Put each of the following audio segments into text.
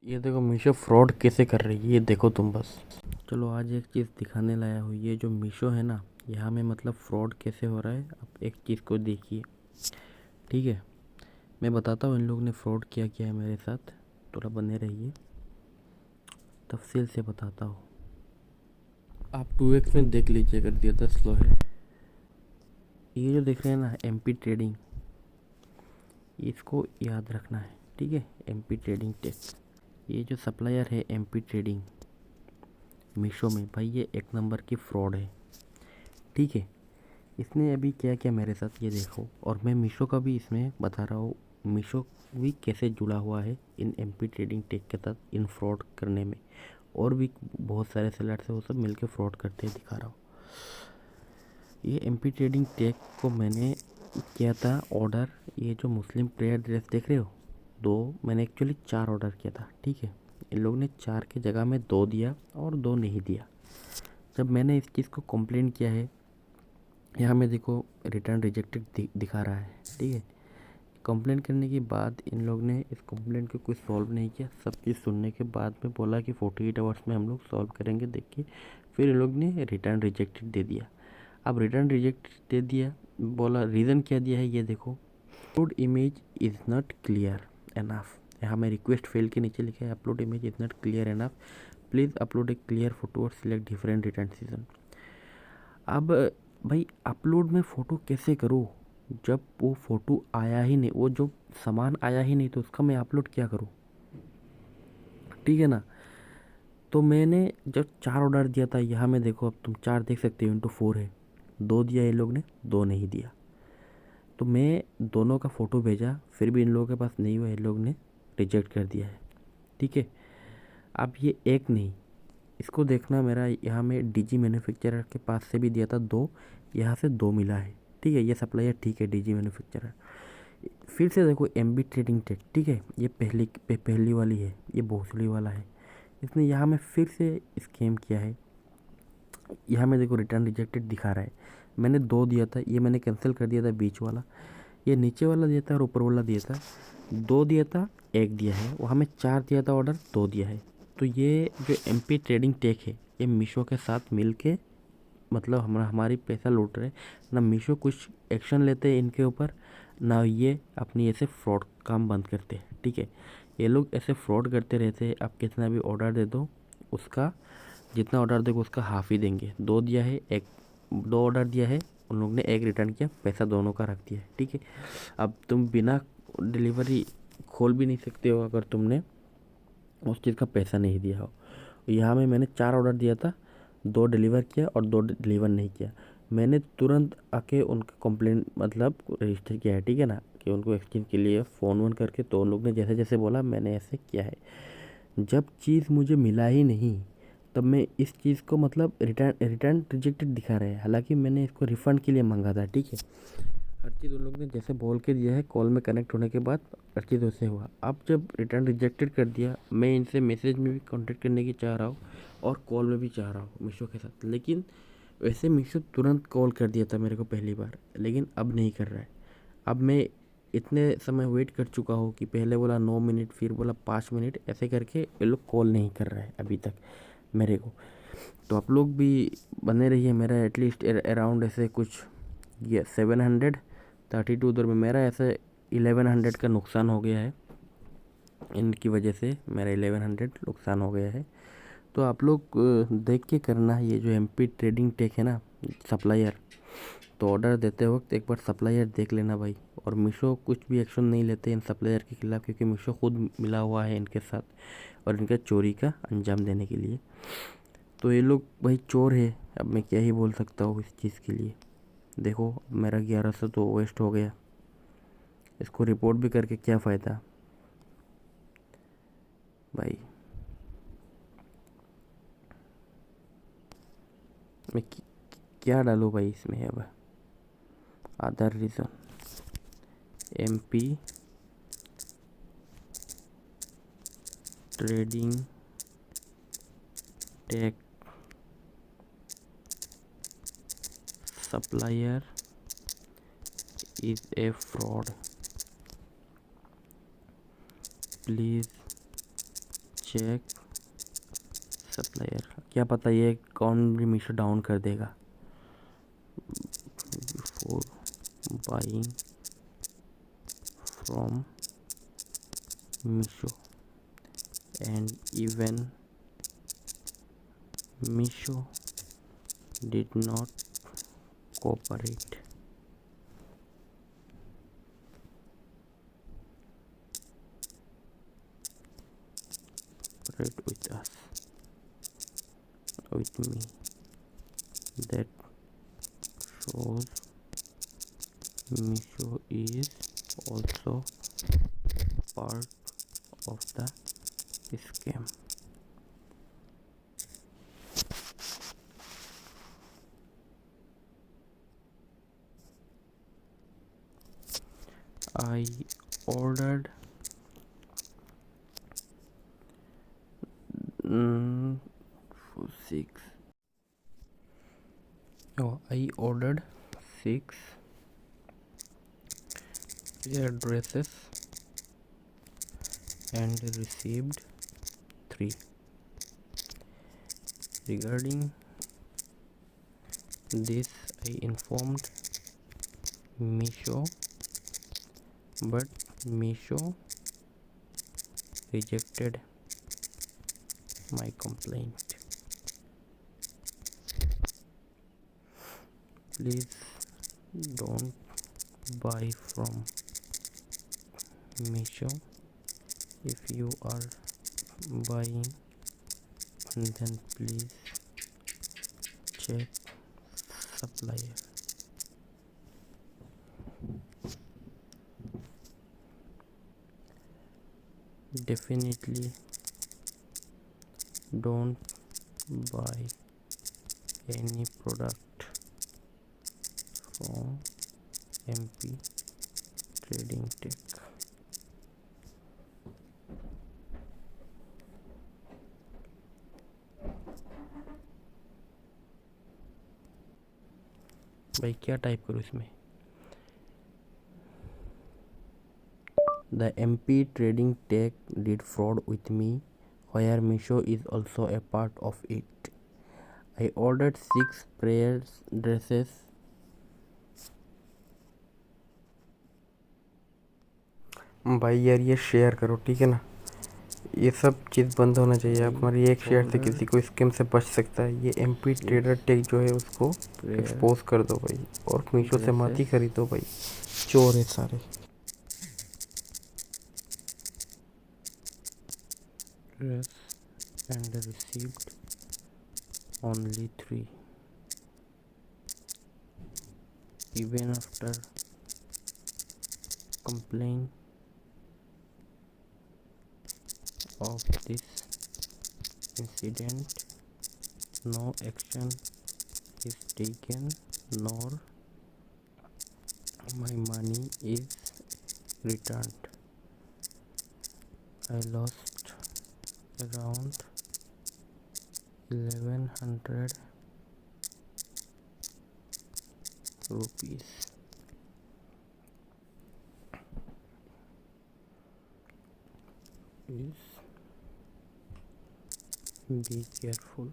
ये देखो मीशो फ्रॉड कैसे कर रही है, ये देखो तुम बस। चलो आज एक चीज़ दिखाने लाया हूँ। ये जो मीशो है ना, यहाँ में मतलब फ्रॉड कैसे हो रहा है, आप एक चीज़ को देखिए। ठीक है, मैं बताता हूँ इन लोगों ने फ्रॉड क्या किया है मेरे साथ। थोड़ा बने रहिए, तफसील से बताता हूँ। आप 2x में देख लीजिए अगर ज़्यादा स्लो है। ये जो देख रहे हैं ना, MP ट्रेडिंग, इसको याद रखना है। ठीक है, MP ट्रेडिंग टेक, ये जो सप्लायर है MP ट्रेडिंग मीशो में, भाई ये एक नंबर की फ्रॉड है। ठीक है, इसने अभी क्या किया मेरे साथ ये देखो। और मैं मीशो का भी इसमें बता रहा हूँ, मीशो भी कैसे जुड़ा हुआ है इन MP ट्रेडिंग टेक के साथ, इन फ्रॉड करने में। और भी बहुत सारे सेलर्स हैं, वो सब मिलके फ्रॉड करते हैं, दिखा रहा हूँ। ये MP ट्रेडिंग टेक को मैंने किया था ऑर्डर। ये जो मुस्लिम प्रेयर ड्रेस देख रहे हो, दो, मैंने एक्चुअली 4 ऑर्डर किया था। ठीक है, इन लोगों ने 4 की जगह में 2 दिया और 2 नहीं दिया। जब मैंने इस चीज़ को कंप्लेन किया है, यहाँ में देखो रिटर्न रिजेक्टेड दिखा रहा है। ठीक है, कंप्लेन करने के बाद इन लोग ने इस कंप्लेंट को कोई सॉल्व नहीं किया। सब चीज़ सुनने के बाद में बोला कि 48 आवर्स में हम लोग सॉल्व करेंगे, देख के फिर इन लोग ने रिटर्न रिजेक्टेड दे दिया। अब रिटर्न रिजेक्ट दे दिया, बोला रीज़न क्या दिया है ये देखो। Upload image is not clear enough. यहाँ में रिक्वेस्ट फेल के नीचे लिखा है upload image is not clear enough, please upload A clear photo और सिलेक्ट डिफरेंट रिटर्न सीजन। अब भाई अपलोड में फ़ोटो कैसे करूँ जब वो फ़ोटो आया ही नहीं, वो जो सामान आया ही नहीं, तो उसका मैं अपलोड क्या करूँ? ठीक है ना। तो मैंने जब 4 ऑर्डर दिया था, यहाँ में देखो, अब तुम 4 देख सकते हो, × 4 है। 2 दिया ये लोग ने, 2 नहीं दिया। तो मैं दोनों का फ़ोटो भेजा, फिर भी इन लोगों के पास नहीं हुआ, इन लोग ने रिजेक्ट कर दिया है। ठीक है, अब ये एक नहीं, इसको देखना। मेरा यहाँ में DG मैन्युफैक्चरर के पास से भी दिया था 2, यहाँ से 2 मिला है। ठीक है, ये सप्लायर ठीक है, DG मैन्युफैक्चरर। फिर से देखो MP ट्रेडिंग टेक, ठीक है, ये पहली वाली है, ये भोसड़ी वाला है। इसने यहाँ में फिर से स्कैम किया है। यहाँ में देखो रिटर्न रिजेक्टेड दिखा रहा है। मैंने 2 दिया था, ये मैंने कैंसिल कर दिया था बीच वाला। ये नीचे वाला दिया था और ऊपर वाला दिया था। 2 दिया था, 1 दिया है। वहाँ में 4 दिया था ऑर्डर, 2 दिया है। तो ये जो MP ट्रेडिंग टेक है, ये मीशो के साथ मिल के मतलब हमारी पैसा लूट रहे। ना मीशो कुछ एक्शन लेते हैं इनके ऊपर, ना ये अपनी ऐसे फ्रॉड काम बंद करते हैं। ठीक है, ये लोग ऐसे फ्रॉड करते रहते हैं। आप कितना भी ऑर्डर दे दो, उसका जितना ऑर्डर देखो उसका हाफ ही देंगे। 2 दिया है, 2 ऑर्डर दिया है, उन लोग ने 1 रिटर्न किया, पैसा दोनों का रख दिया है। ठीक है, अब तुम बिना डिलीवरी खोल भी नहीं सकते हो अगर तुमने उस चीज़ का पैसा नहीं दिया हो। यहाँ में मैंने 4 ऑर्डर दिया था, 2 डिलीवर किया और 2 डिलीवर नहीं किया। मैंने तुरंत आके उनका कंप्लेंट मतलब रजिस्टर किया है। ठीक है ना, कि उनको एक्सचेंज के लिए फ़ोन वोन करके, तो उन लोग ने जैसे जैसे बोला मैंने ऐसे किया है। जब चीज़ मुझे मिला ही नहीं, तब मैं इस चीज़ को मतलब रिटर्न रिजेक्टेड दिखा रहे हैं, हालांकि मैंने इसको रिफ़ंड के लिए मांगा था। ठीक है, हर चीज़ उन लोग ने जैसे बोल के दिया है, कॉल में कनेक्ट होने के बाद हर चीज़ वैसे हुआ। अब जब रिटर्न रिजेक्टेड कर दिया, मैं इनसे मैसेज में भी कांटेक्ट करने की चाह रहा हूँ और कॉल में भी चाह रहा हूँ मीशो के साथ, लेकिन वैसे मीशो तुरंत कॉल कर दिया था मेरे को पहली बार, लेकिन अब नहीं कर रहा है। अब मैं इतने समय वेट कर चुका हूँ कि पहले बोला 9 मिनट, फिर बोला 5 मिनट, ऐसे करके ये लोग कॉल नहीं कर रहा है अभी तक मेरे को। तो आप लोग भी बने रहिए, मेरा एटलीस्ट अराउंड ऐसे कुछ ये 732 उधर में मेरा ऐसे 1100 का नुकसान हो गया है। इनकी वजह से मेरा 1100 नुकसान हो गया है। तो आप लोग देख के करना। ये जो MP ट्रेडिंग टेक है ना, सप्लायर, तो ऑर्डर देते वक्त एक बार सप्लायर देख लेना भाई। और मीशो कुछ भी एक्शन नहीं लेते इन सप्लायर के खिलाफ़, क्योंकि मीशो खुद मिला हुआ है इनके साथ और इनका चोरी का अंजाम देने के लिए। तो ये लोग भाई चोर है, अब मैं क्या ही बोल सकता हूँ इस चीज़ के लिए। देखो मेरा 1100 तो वेस्ट हो गया, इसको रिपोर्ट भी करके क्या फ़ायदा भाई। मैं क्या डालूँ भाई इसमें अब? आधार reason MP trading tech supplier is a fraud, please check supplier, क्या पता ये कौन भी मीशो डाउन कर देगा। Before buying from Meesho and even Meesho did not cooperate with us, with me. That shows Meesho is also part of the scam. I ordered six. Oh, I ordered 6 pair dresses and received 3. Regarding this, I informed Meesho, but Meesho rejected my complaint. Please don't buy from Meesho. If you are buying, then please check supplier. Definitely don't buy any product from MP Trading Tech. भाई क्या type करूँ इसमें? The MP Trading Tech did fraud with me, where Meesho is also a part of it. I ordered 6 pairs dresses. भाई यार ये share करो, ठीक है ना? ये सब चीज़ बंद होना चाहिए। आप हमारी एक शेयर से किसी को स्कैम से बच सकता है। ये MP ट्रेडर टेक जो है उसको एक्सपोज कर दो भाई, और मीशो से मत ही खरीदो भाई, चोर है सारे। Dress and received only 3. Even after complaint of this incident, no action is taken, nor my money is returned. I lost around 1100 rupees. Please be careful.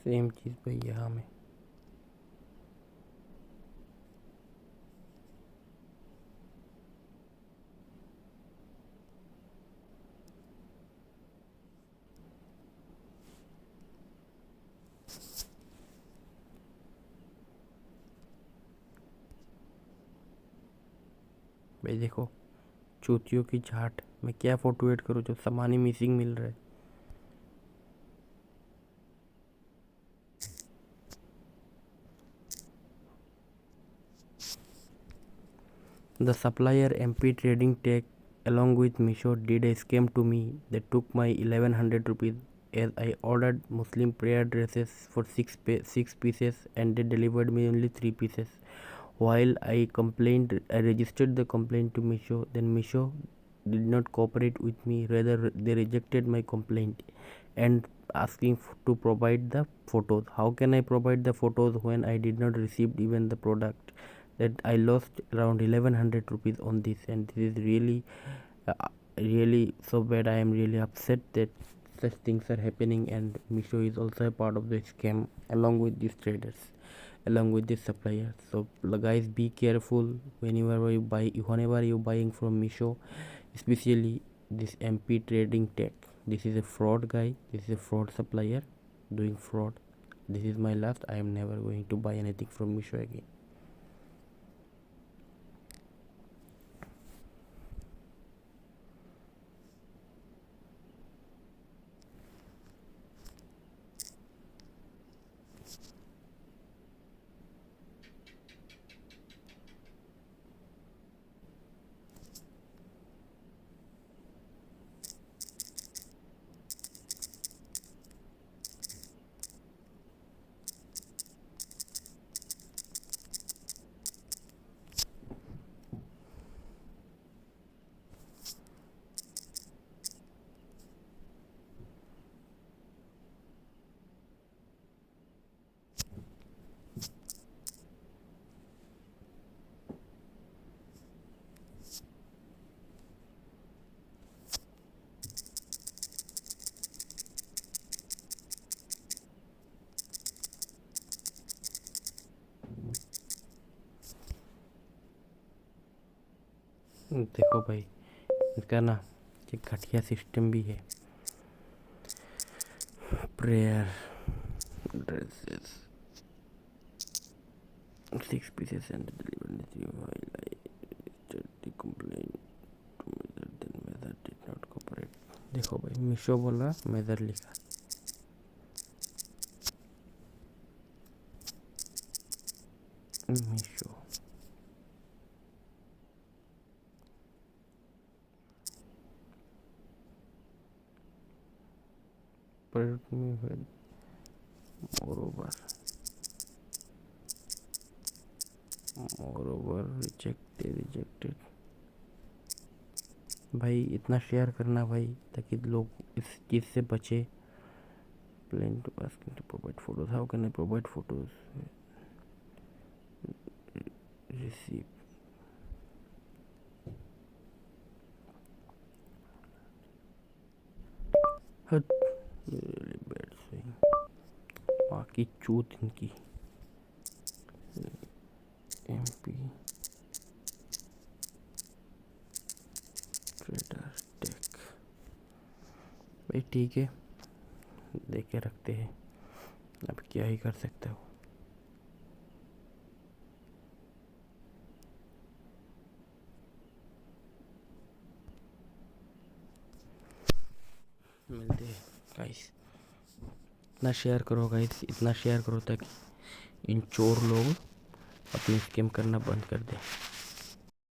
Same चीज़ भाई यहाँ में। भाई देखो, चूतियों की झाट, मैं क्या फ़ोटो एड करूँ जब सामान ही मिसिंग मिल रहा है। The supplier MP Trading Tech along with Misho did a scam to me. They took my 1100 rupees as I ordered Muslim prayer dresses for 6 pieces and they delivered me only 3 pieces. While I complained, I registered the complaint to Misho. Then Misho did not cooperate with me. Rather, they rejected my complaint and asking to provide the photos. How can I provide the photos when I did not receive even the product? That I lost around 1100 rupees on this, and this is uh, really so bad. I am really upset that such things are happening, and Misho is also a part of the scam along with these traders, along with these suppliers. So guys, be careful whenever you buying from Misho, especially this MP Trading Tech. This is a fraud guy. This is a fraud supplier doing fraud. This is my last. I am never going to buy anything from Misho again. देखो भाई, इसका ना एक घटिया system भी है. Prayer dresses 6 pieces and delivered while I registered the complaint to Mother, then Mother did not cooperate. देखो भाई, मिशो बोला, मेजर लिखा. मिशो product में है moreover rejected. भाई इतना शेयर करना भाई, ताकि लोग इस चीज़ से बचे. Plan to asking to provide photos. How can I provide photos? Receive. Really bad swing. बाकी चूत इनकी. MP trader tech. भाई ठीक है, देख के रखते हैं, अब क्या ही कर सकते हो. मिलते हैं गाइस. इतना शेयर करो गाइस, इतना शेयर करो ताकि इन चोर लोग अपनी स्कैम करना बंद कर दें.